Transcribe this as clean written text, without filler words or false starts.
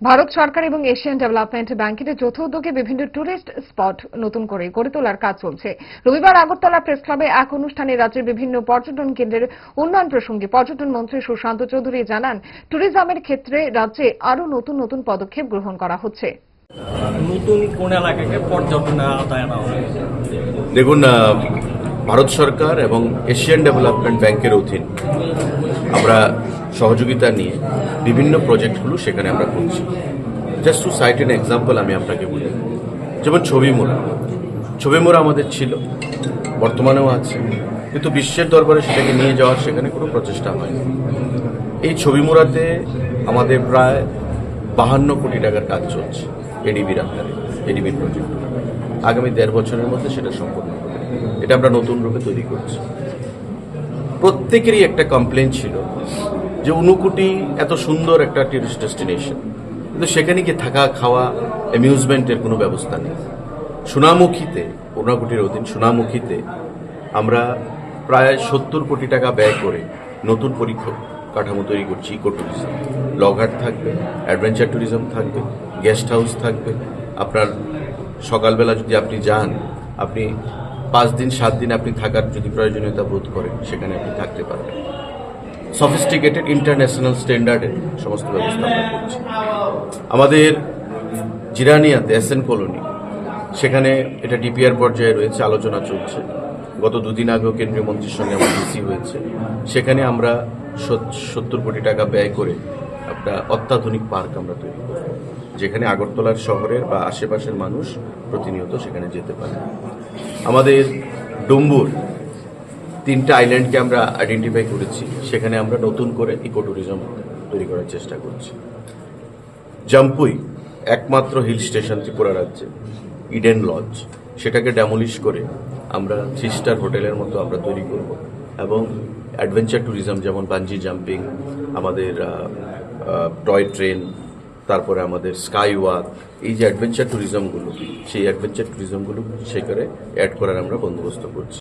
ভারত সরকার এবং Asian development ব্যাংকের যৌথ উদ্যোগে বিভিন্ন টুরিস্ট স্পট নতুন করে গড়ে তোলার কাজ চলছে। রবিবার আগরতলা প্রেস ক্লাবে এক অনুষ্ঠানে রাজ্যের বিভিন্ন পর্যটন কেন্দ্রের উন্নয়ন প্রসঙ্গে পর্যটন মন্ত্রী সুশান্ত চৌধুরী জানান, ট্যুরিজমের ক্ষেত্রে রাজ্যে আরও নতুন নতুন পদক্ষেপ গ্রহণ করা হচ্ছে। নতুন কোন এলাকাকে পর্যটনে আওতায় আনা হবে? দেখুন, ভারত সরকার এবং এশিয়ান ডেভেলপমেন্ট ব্যাংকের অধীন আমরা সহযোগিতা নিয়ে বিভিন্ন প্রজেক্টগুলো সেখানে আমরা করছি। Just to cite an example আমি আপনাকে বলি, যেমন ছবিমোড়া আমাদের ছিল, বর্তমানেও আছে, কিন্তু বিশ্বের দরবারে সেটাকে নিয়ে যাওয়ার সেখানে কোনো প্রচেষ্টা হয়নি। এই ছবিমোড়াতে আমাদের প্রায় 52 কোটি টাকার কাজ চলছে এডিবির আকারে, এডিবির প্রজেক্ট। আগামী 1.5 বছরের মধ্যে সেটা সম্পন্ন হবে। এটা আমরা নতুন রূপে তৈরি করছি। প্রত্যেকেরই একটা কমপ্লেন ছিল যে ঊনকোটি এত সুন্দর একটা টুরিস্ট ডেস্টিনেশন, কিন্তু সেখানে কি থাকা, খাওয়া, অ্যামিউজমেন্টের কোনো ব্যবস্থা নেই। সোনামুখীতে, ঊনকোটির অধীন সোনামুখীতে আমরা প্রায় 70 কোটি টাকা ব্যয় করে নতুন কাঠামো তৈরি করছি। ইকো ট্যুরিজম, লগঘাট থাকবে, অ্যাডভেঞ্চার ট্যুরিজম থাকবে, গেস্ট হাউস থাকবে। আপনার সকালবেলা যদি আপনি যান, আপনি 5 দিন 7 দিন আপনি থাকার যদি প্রয়োজনীয়তা বোধ করেন, সেখানে আপনি থাকতে পারবেন। সফিস্টিকেটেড ইন্টারন্যাশনাল স্ট্যান্ডার্ডের সমস্ত ব্যবস্থা আমরা করছি। আমাদের জিরানিয়াতে SN কলোনি, সেখানে এটা ডিপিআর পর্যায়ে রয়েছে, আলোচনা চলছে। গত 2 দিন আগেও কেন্দ্রীয় মন্ত্রীর সঙ্গে আমার ডিসি হয়েছে। সেখানে আমরা 70 কোটি টাকা ব্যয় করে একটা অত্যাধুনিক পার্ক আমরা তৈরি করব, যেখানে আগরতলার শহরের বা আশেপাশের মানুষ প্রতিনিয়ত সেখানে যেতে পারে। আমাদের ডুম্বুর 3টা আইল্যান্ডকে আমরা আইডেন্টিফাই করেছি, সেখানে আমরা নতুন করে ইকো ট্যুরিজম তৈরি করার চেষ্টা করছি। জাম্পুই একমাত্র হিল স্টেশন ত্রিপুরা রাজ্যে, ইডেন লজ, সেটাকে ড্যামলিশ করে আমরা 3 স্টার হোটেলের মতো আমরা তৈরি করব। এবং অ্যাডভেঞ্চার ট্যুরিজম, যেমন বাঞ্জি জাম্পিং, আমাদের টয় ট্রেন, তারপরে আমাদের স্কাই ওয়াক, এই যে অ্যাডভেঞ্চার ট্যুরিজমগুলো, সেই অ্যাডভেঞ্চার ট্যুরিজমগুলো সেখানে অ্যাড করার আমরা বন্দোবস্ত করছি।